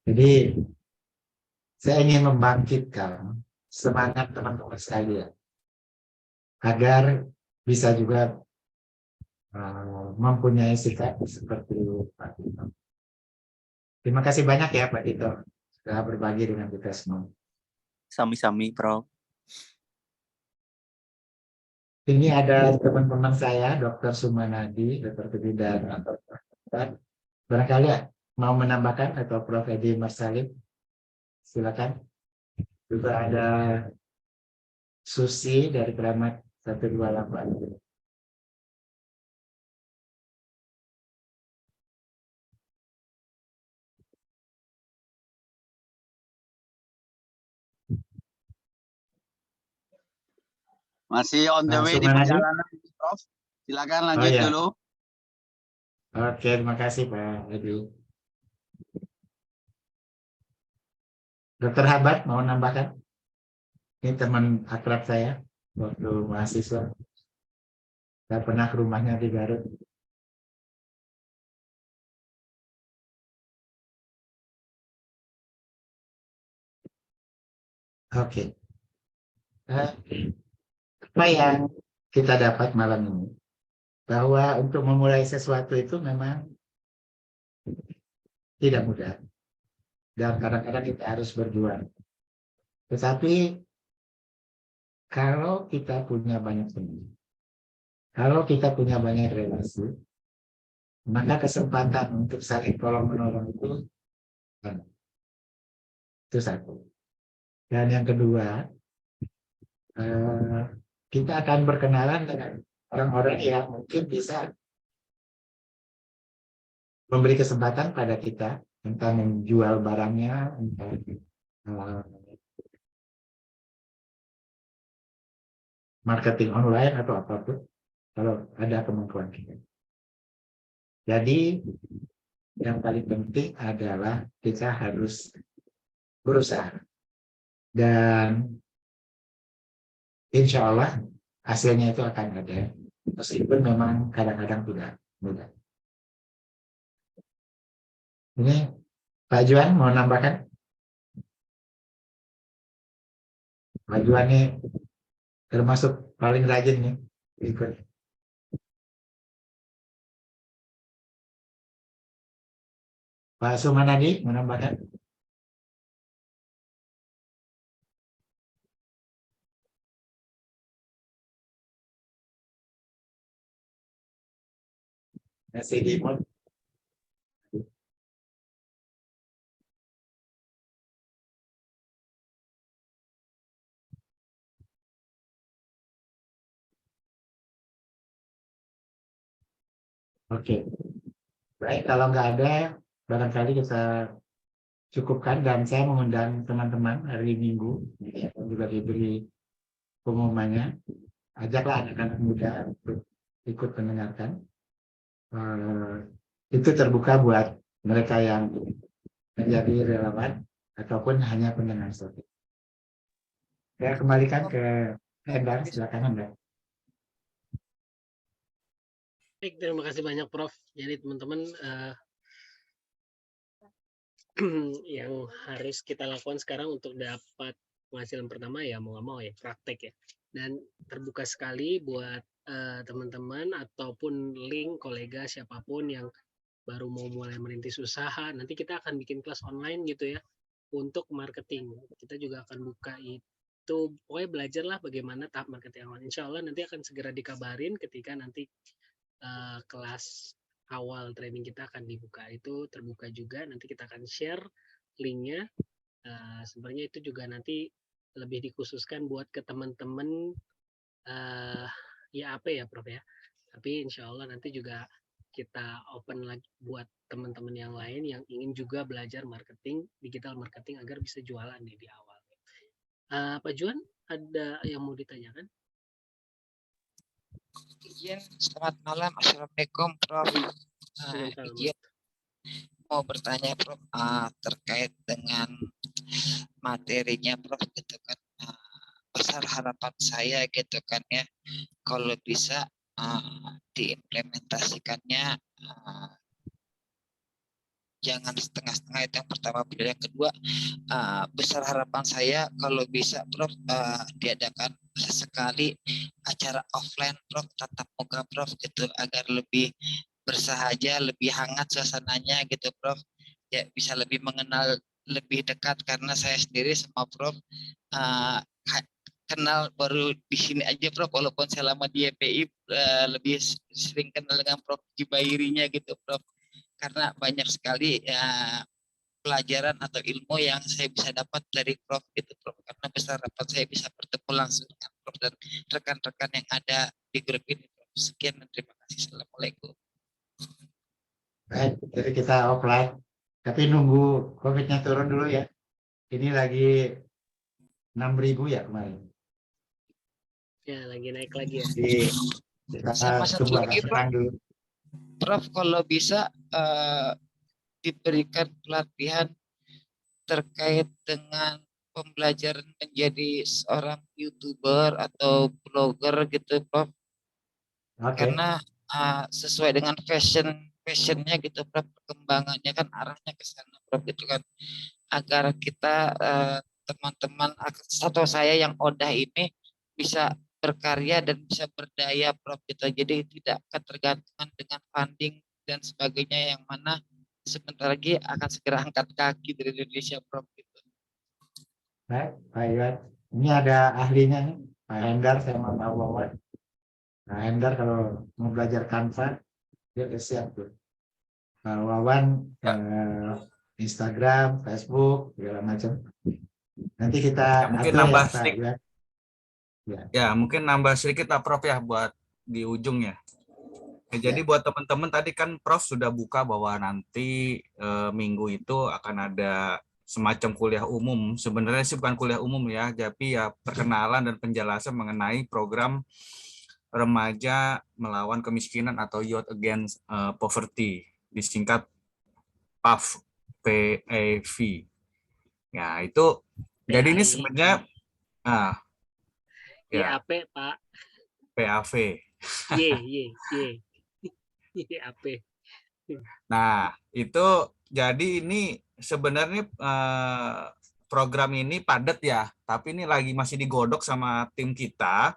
Jadi saya ingin membangkitkan semangat teman-teman sekalian agar bisa juga mempunyai sikap seperti Pak Tito. Terima kasih banyak ya Pak Tito sudah berbagi dengan kita semua. Sami-sami, Prof. Ini ada teman-teman saya, Dr. Sumanadi, Dr. Titi dan Dr. Barangkali mau menambahkan atau Prof. Edi Marsalim, silakan. Juga ada Susi dari Keramat 128. Masih on the way di perjalanan, Prof. Silakan lanjut dulu. Oke, terima kasih Pak Edi. Dokter Habat mau nambahkan? Ini teman akrab saya waktu mahasiswa. Saya pernah ke rumahnya di Garut. Oke. Apa yang kita dapat malam ini? Bahwa untuk memulai sesuatu itu memang tidak mudah. Dan kadang-kadang kita harus berjuang. Tetapi kalau kita punya banyak teman, kalau kita punya banyak relasi, maka kesempatan untuk saling tolong-menolong itu satu. Dan yang kedua, kita akan berkenalan dengan orang-orang yang mungkin bisa memberi kesempatan pada kita tentang menjual barangnya, tentang marketing online atau apapun, kalau ada kemampuan kita. Jadi yang paling penting adalah kita harus berusaha dan insya Allah hasilnya itu akan ada, meskipun memang kadang-kadang tidak mudah. Ini Pak Juan mau nambahkan? Pak Juan nih termasuk paling rajin nih ikut. Pak Sumanadi mau nambahkan? Masih di mode. Oke, baik kalau nggak ada, barangkali kita cukupkan dan saya mengundang teman-teman hari Minggu yang juga diberi pengumumannya. Ajaklah anak-anak muda untuk ikut mendengarkan. Itu terbuka buat mereka yang menjadi relawan ataupun hanya pendengar saja. Saya kembalikan ke Endar, silakan Endar. Baik, terima kasih banyak Prof. Jadi teman-teman yang harus kita lakukan sekarang untuk dapat penghasilan pertama ya mau nggak mau ya praktek ya. Dan terbuka sekali buat teman-teman ataupun link kolega siapapun yang baru mau mulai merintis usaha. Nanti kita akan bikin kelas online gitu ya untuk marketing. Kita juga akan buka itu, pokoknya belajarlah bagaimana tahap marketing online. Insya Allah nanti akan segera dikabarin ketika nanti kelas awal training kita akan dibuka. Itu terbuka juga, nanti kita akan share linknya. Sebenarnya itu juga nanti lebih dikhususkan buat ke teman-teman ya apa ya Prof ya. Tapi insya Allah nanti juga kita open lagi buat teman-teman yang lain yang ingin juga belajar marketing, digital marketing agar bisa jualan di awal. Pak Juan, ada yang mau ditanyakan? Iya, selamat malam. Assalamualaikum, Prof. Izin mau bertanya, Prof, terkait dengan materinya, Prof, gitu kan. Besar harapan saya gitu kan ya, kalau bisa diimplementasikannya jangan setengah-setengah, itu yang pertama. Yang kedua, besar harapan saya kalau bisa Prof diadakan sesekali acara offline Prof, tatap muka Prof gitu, agar lebih bersahaja, lebih hangat suasananya gitu Prof, ya bisa lebih mengenal lebih dekat, karena saya sendiri sama Prof kenal baru di sini aja Prof, walaupun saya lama di YPI lebih sering kenal dengan Prof Jubairinya gitu Prof, karena banyak sekali pelajaran atau ilmu yang saya bisa dapat dari Prof itu Prof, karena besar harapan saya bisa bertemu langsung dengan Prof dan rekan-rekan yang ada di grup ini Prof. Sekian dan terima kasih. Assalamualaikum. Baik, jadi kita offline, tapi nunggu COVID-nya turun dulu ya. Ini lagi 6.000 ya kemarin. Ya, lagi naik lagi ya. Jadi kita sama satu lagi Prof, kalau bisa diberikan pelatihan terkait dengan pembelajaran menjadi seorang YouTuber atau blogger gitu Prof. Karena sesuai dengan passionnya gitu Prof, perkembangannya kan arahnya ke sana Prof gitu kan, agar kita teman-teman atau saya yang ODA ini bisa berkarya dan bisa berdaya Prof gitu, jadi tidak ketergantungan dengan funding dan sebagainya yang mana sebentar lagi akan segera angkat kaki dari Indonesia Prof gitu. Baik, Pak Iwan. Ini ada ahlinya nih, Pak Hendar sama Pak Wawan. Pak Hendar kalau mau belajar Canva, dia udah siap tuh. Pak Wawan Instagram, Facebook, segala macam. Nanti kita mungkin atur nambah ya, Pak sedikit. Iwan. Ya, mungkin nambah sedikit lah Prof ya buat di ujung ya. Jadi buat teman-teman tadi kan Prof sudah buka bahwa nanti minggu itu akan ada semacam kuliah umum. Sebenarnya sih bukan kuliah umum ya, tapi ya perkenalan dan penjelasan mengenai program remaja melawan kemiskinan atau Youth Against Poverty, disingkat PAV. Ya itu. Jadi ini sebenarnya YAP Pak. PAV. YAP. Nah, itu jadi ini sebenarnya program ini padat ya, tapi ini lagi masih digodok sama tim kita.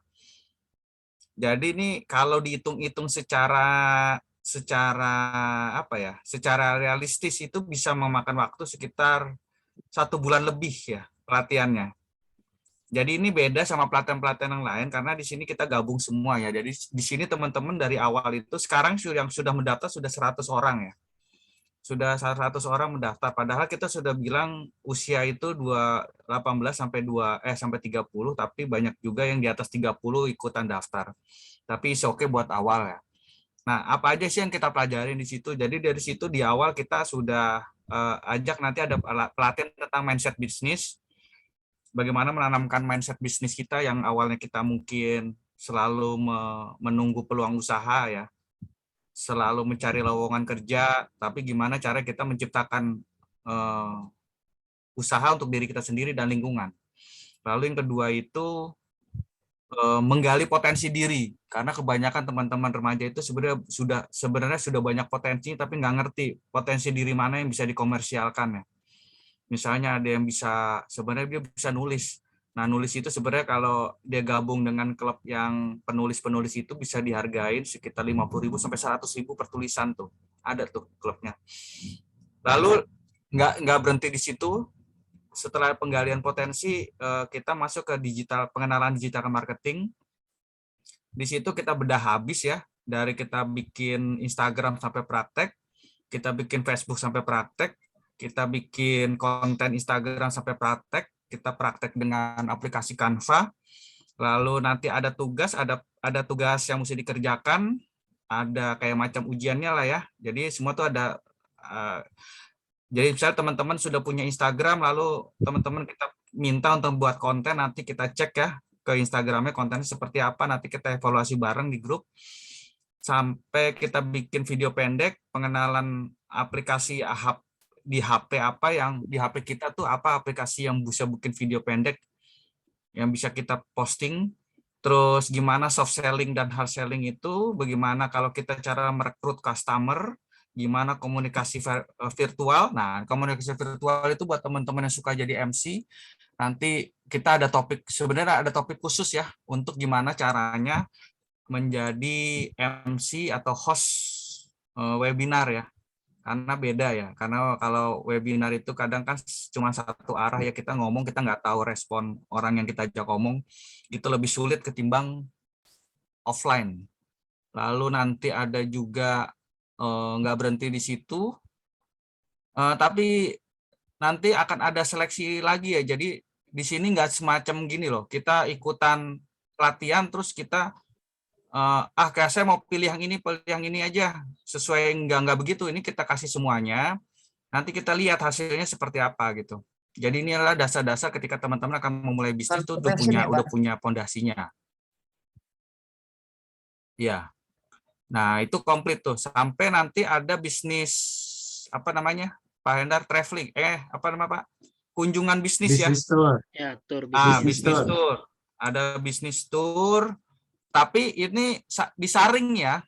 Jadi ini kalau dihitung-hitung secara apa ya, secara realistis itu bisa memakan waktu sekitar 1 bulan lebih ya pelatihannya. Jadi ini beda sama pelatihan-pelatihan yang lain karena di sini kita gabung semua ya. Jadi di sini teman-teman dari awal itu sekarang yang sudah mendaftar sudah 100 orang ya. Sudah 100 orang mendaftar. Padahal kita sudah bilang usia itu 18 sampai 30, tapi banyak juga yang di atas 30 ikutan daftar. Tapi oke buat awal ya. Nah, apa aja sih yang kita pelajarin di situ? Jadi dari situ di awal kita sudah ajak nanti ada pelatihan tentang mindset bisnis. Bagaimana menanamkan mindset bisnis kita yang awalnya kita mungkin selalu menunggu peluang usaha ya, selalu mencari lowongan kerja, tapi gimana cara kita menciptakan usaha untuk diri kita sendiri dan lingkungan. Lalu yang kedua itu menggali potensi diri, karena kebanyakan teman-teman remaja itu sebenarnya sudah banyak potensi tapi nggak ngerti potensi diri mana yang bisa dikomersialkan ya. Misalnya ada yang sebenarnya dia bisa nulis. Nah, nulis itu sebenarnya kalau dia gabung dengan klub yang penulis-penulis itu bisa dihargain sekitar 50.000 sampai 100.000 per tulisan tuh. Ada tuh klubnya. Lalu nggak berhenti di situ. Setelah penggalian potensi, kita masuk ke pengenalan digital marketing. Di situ kita bedah habis ya, dari kita bikin Instagram sampai praktek, kita bikin Facebook sampai praktek, kita bikin konten Instagram sampai praktek, kita praktek dengan aplikasi Canva, lalu nanti ada tugas yang mesti dikerjakan, ada kayak macam ujiannya lah ya. Jadi semua tuh ada. Jadi misalnya teman-teman sudah punya Instagram, lalu teman-teman kita minta untuk buat konten, nanti kita cek ya ke Instagramnya kontennya seperti apa, nanti kita evaluasi bareng di grup, sampai kita bikin video pendek pengenalan aplikasi di HP di HP kita tuh apa aplikasi yang bisa bikin video pendek yang bisa kita posting, terus gimana soft selling dan hard selling itu, bagaimana kalau kita cara merekrut customer, gimana komunikasi virtual. Nah, komunikasi virtual itu buat teman-teman yang suka jadi MC, nanti kita sebenarnya ada topik khusus ya untuk gimana caranya menjadi MC atau host webinar ya. Karena beda ya, karena kalau webinar itu kadang kan cuma satu arah ya, kita ngomong kita nggak tahu respon orang yang kita ajak ngomong, itu lebih sulit ketimbang offline. Lalu nanti ada juga nggak berhenti di situ, tapi nanti akan ada seleksi lagi ya, jadi di sini nggak semacam gini loh, kita ikutan pelatihan terus kita kayak saya mau pilih yang ini aja, sesuai nggak begitu. Ini kita kasih semuanya, nanti kita lihat hasilnya seperti apa gitu. Jadi ini adalah dasar-dasar ketika teman-teman akan memulai bisnis itu udah punya pondasinya. Ya. Nah, itu komplit tuh. Sampai nanti ada bisnis apa namanya? Pak Hendar, traveling. Apa nama Pak? Kunjungan bisnis ya. Bisnis tour. Ya, tour bisnis tour. Ada bisnis tour. Tapi ini disaring ya,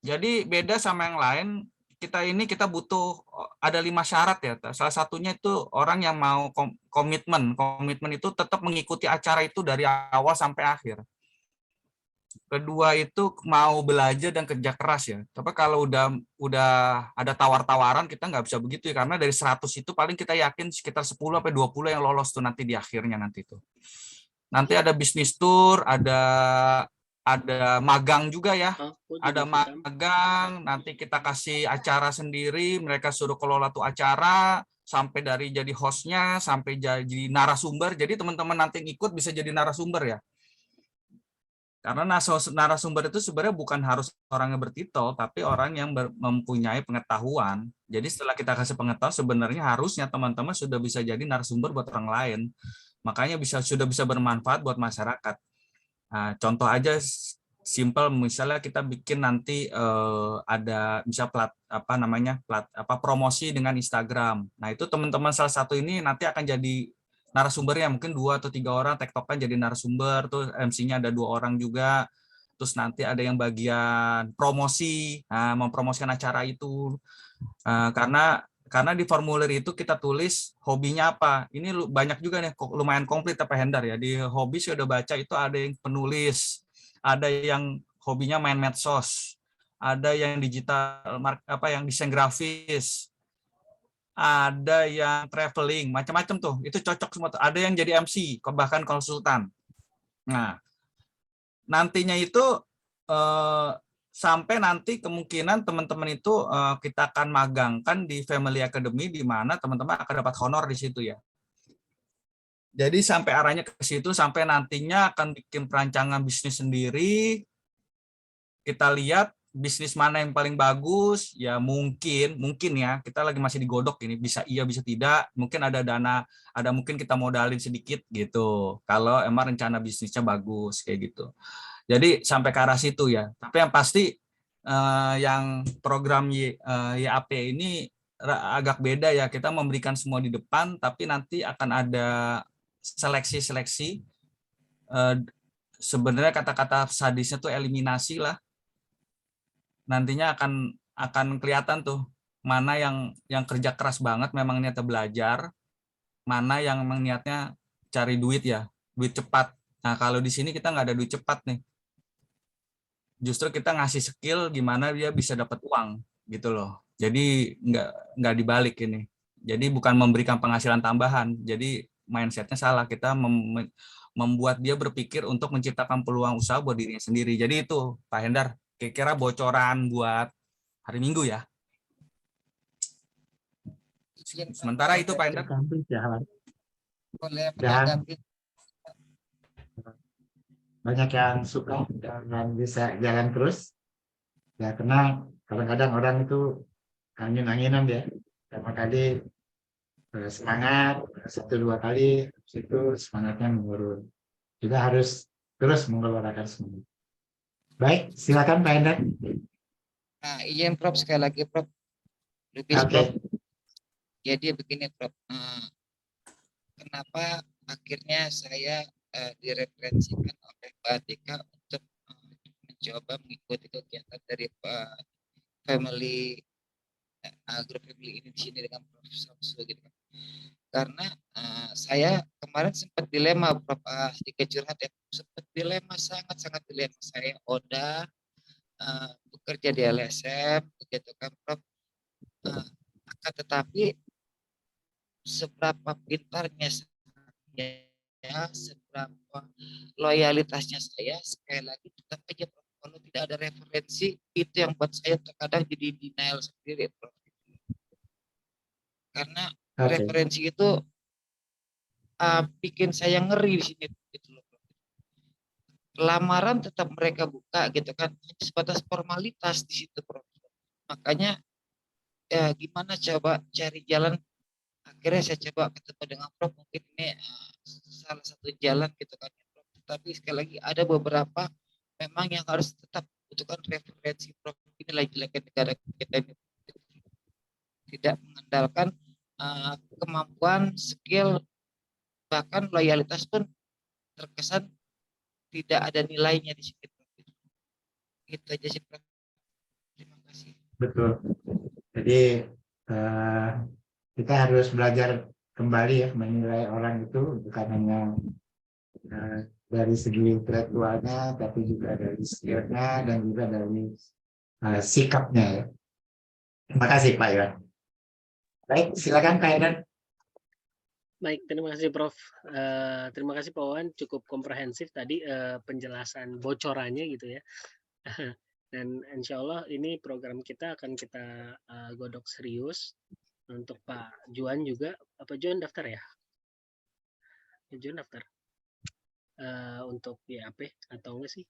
jadi beda sama yang lain. Kita butuh ada 5 syarat ya. Salah satunya itu orang yang mau komitmen itu tetap mengikuti acara itu dari awal sampai akhir. Kedua itu mau belajar dan kerja keras ya. Tapi kalau udah ada tawar-tawaran kita nggak bisa begitu ya, karena dari 100 itu paling kita yakin sekitar 10 sampai 20 yang lolos tuh nanti di akhirnya nanti itu. Nanti ada bisnis tour, ada magang juga ya, ada magang, nanti kita kasih acara sendiri, mereka suruh kelola tuh acara, sampai dari jadi hostnya, sampai jadi narasumber, jadi teman-teman nanti yang ikut bisa jadi narasumber ya. Karena narasumber itu sebenarnya bukan harus orang yang bertitel, tapi orang yang mempunyai pengetahuan. Jadi setelah kita kasih pengetahuan, sebenarnya harusnya teman-teman sudah bisa jadi narasumber buat orang lain. Makanya sudah bisa bermanfaat buat masyarakat. Nah, contoh aja simple, misalnya kita bikin nanti ada bisa promosi dengan Instagram. Nah, itu teman-teman salah satu ini nanti akan jadi narasumbernya, mungkin 2 atau 3 orang tektokan jadi narasumber, tuh MC-nya ada 2 orang juga. terus nanti ada yang bagian promosi, mempromosikan acara itu. Karena di formulir itu kita tulis hobinya apa. Ini banyak juga nih, lumayan komplit Pak Hendar ya. Di hobi saya udah baca itu ada yang penulis, ada yang hobinya main medsos, ada yang digital yang desain grafis, ada yang traveling, macam-macam tuh. Itu cocok semua tuh. Ada yang jadi MC, bahkan konsultan. Nah, nantinya itu sampai nanti kemungkinan teman-teman itu kita akan magangkan di Family Academy, di mana teman-teman akan dapat honor di situ ya. Jadi sampai arahnya ke situ, sampai nantinya akan bikin perancangan bisnis sendiri. Kita lihat bisnis mana yang paling bagus, ya mungkin ya, kita lagi masih digodok ini, bisa iya bisa tidak, mungkin ada dana, ada mungkin kita modalin sedikit gitu, kalau emang rencana bisnisnya bagus kayak gitu. Jadi sampai ke arah situ ya, tapi yang pasti yang program YAP ini agak beda ya, kita memberikan semua di depan, tapi nanti akan ada seleksi-seleksi, sebenarnya kata-kata sadisnya tuh eliminasi lah. Nantinya akan kelihatan tuh mana yang kerja keras banget memang niatnya belajar, mana yang memang niatnya cari duit ya, duit cepat. Nah kalau di sini kita nggak ada duit cepat nih, justru kita ngasih skill gimana dia bisa dapat uang gitu loh. Jadi nggak dibalik ini. Jadi bukan memberikan penghasilan tambahan. Jadi mindsetnya salah, kita membuat dia berpikir untuk menciptakan peluang usaha buat dirinya sendiri. Jadi itu Pak Hendar, kira-kira bocoran buat hari Minggu ya. Sementara itu Pak Hendar. Boleh Dan menanggapi. banyak yang suka dan bisa jalan terus. Ya karena kadang-kadang orang itu angin-anginan ya. Pertama kali semangat, 1-2 kali, itu semangatnya menurun. Juga harus terus mengeluarkan semangat. Baik, silakan Pak Hendar. Nah, izin Prof sekali lagi Prof. Lebih Prof. Jadi begini Prof. Kenapa akhirnya saya direferensikan oleh Mbak Atika untuk mencoba mengikuti kegiatan dari Family Group Family ini di sini dengan Prof. Samsu gitu kan. Karena saya kemarin sempat dilema Prof, sedikit curhat ya, sempat dilema, sangat dilema. Saya Oda bekerja di LSM begitu kan Prof, akan tetapi seberapa pintarnya saya, seberapa loyalitasnya saya, sekali lagi tetap aja Prof, kalau tidak ada referensi itu yang buat saya terkadang jadi denial sendiri Prof. Karena referensi itu bikin saya ngeri di sini gitu loh. Lamaran tetap mereka buka gitu kan, sebatas formalitas di situ Prof. Makanya ya gimana coba cari jalan, akhirnya saya coba ketemu dengan Prof, mungkin ini salah satu jalan gitu kan Prof. Tapi sekali lagi ada beberapa memang yang harus tetap butuhkan referensi Prof. Ini lagi-lagi negara kita ini tidak mengandalkan kemampuan, skill, bahkan loyalitas pun terkesan tidak ada nilainya di sini. Itu aja sih Prof. Terima kasih. Betul. Jadi kita harus belajar kembali ya menilai orang itu bukan hanya dari segi intelektualnya, tapi juga dari skillnya dan juga dari sikapnya ya. Terima kasih Pak Iwan. Baik, silakan Pak Iwan. Baik, terima kasih Prof. Terima kasih Pak Wawan, cukup komprehensif tadi penjelasan bocorannya gitu ya. Dan insya Allah ini program kita akan kita godok serius. Untuk Pak Juan juga, Pak Juan daftar ya? Pak Juan daftar untuk YAP atau enggak sih?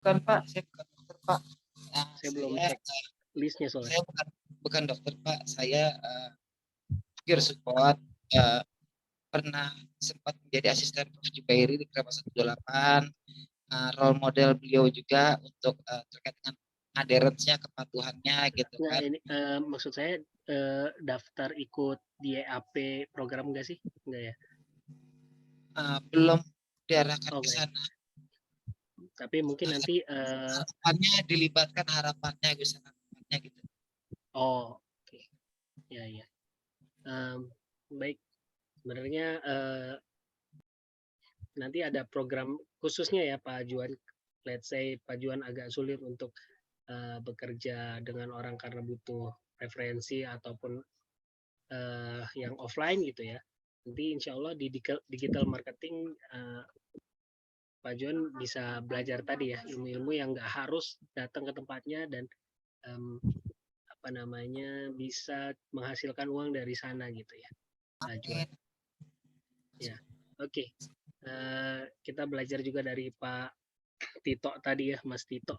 Bukan Pak, saya bukan dokter Pak. Saya belum cek listnya soalnya. Saya bukan dokter Pak, saya peer support, pernah sempat menjadi asisten Prof. Jubairi di Krama 128, role model beliau juga untuk terkait dengan adherence-nya, kepatuhannya gitu Nah, kan. ini maksud saya daftar ikut di YAP program enggak sih? Enggak ya? Belum diarahkan ke sana. Tapi mungkin nanti harapannya dilibatkan harapannya gitu. Oh, oke. Ya, ya. Baik. Sebenarnya nanti ada program khususnya ya Pak Juan. Let's say Pak Juan agak sulit untuk bekerja dengan orang karena butuh referensi ataupun yang offline gitu ya. Nanti insya Allah di digital marketing Pak Juan bisa belajar tadi ya ilmu-ilmu yang nggak harus datang ke tempatnya dan apa namanya bisa menghasilkan uang dari sana gitu ya. Pak Juan. Ya, oke. Kita belajar juga dari Pak Tito tadi ya, Mas Tito.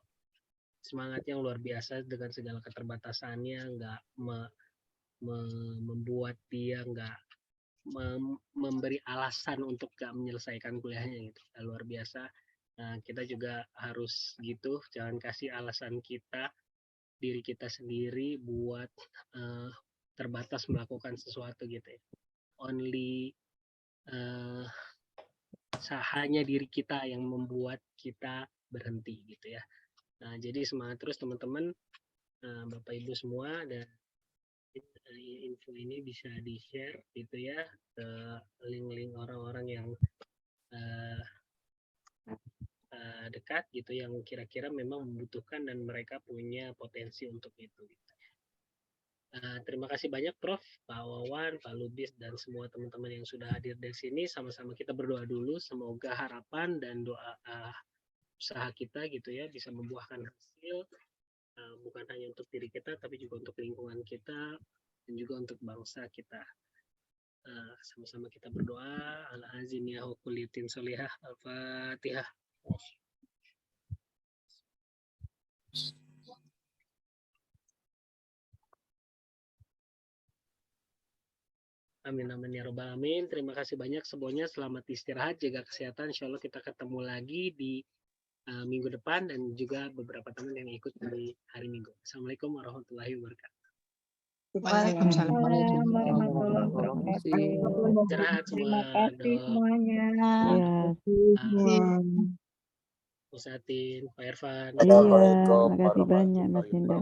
Semangatnya luar biasa dengan segala keterbatasannya, nggak membuat dia nggak memberi alasan untuk gak menyelesaikan kuliahnya gitu. Luar biasa. Kita juga harus gitu, jangan kasih alasan diri kita sendiri buat terbatas melakukan sesuatu gitu ya. Only hanya diri kita yang membuat kita berhenti gitu ya. Nah, jadi semangat terus teman-teman, Bapak Ibu semua, dan info ini bisa di-share gitu ya ke link-link orang-orang yang dekat gitu yang kira-kira memang membutuhkan dan mereka punya potensi untuk itu. Terima kasih banyak Prof, Pak Wawan, Pak Lubis dan semua teman-teman yang sudah hadir di sini. Sama-sama kita berdoa dulu, semoga harapan dan doa usaha kita gitu ya bisa membuahkan hasil, bukan hanya untuk diri kita tapi juga untuk lingkungan kita dan juga untuk bangsa kita. Sama-sama kita berdoa. Al-azin ya hukulitin solihah. Al-Fatihah. Amin amin ya robbal alamin. Terima kasih banyak semuanya. Selamat istirahat, jaga kesehatan. Insya Allah kita ketemu lagi di minggu depan dan juga beberapa teman yang ikut di hari Minggu. Assalamualaikum warahmatullahi wabarakatuh. Waalaikumsalam warahmatullahi wabarakatuh. Istirahat semua. Terima kasih semuanya. Usatin, Pak Irfan. Iya, makasih banyak Mas Indra.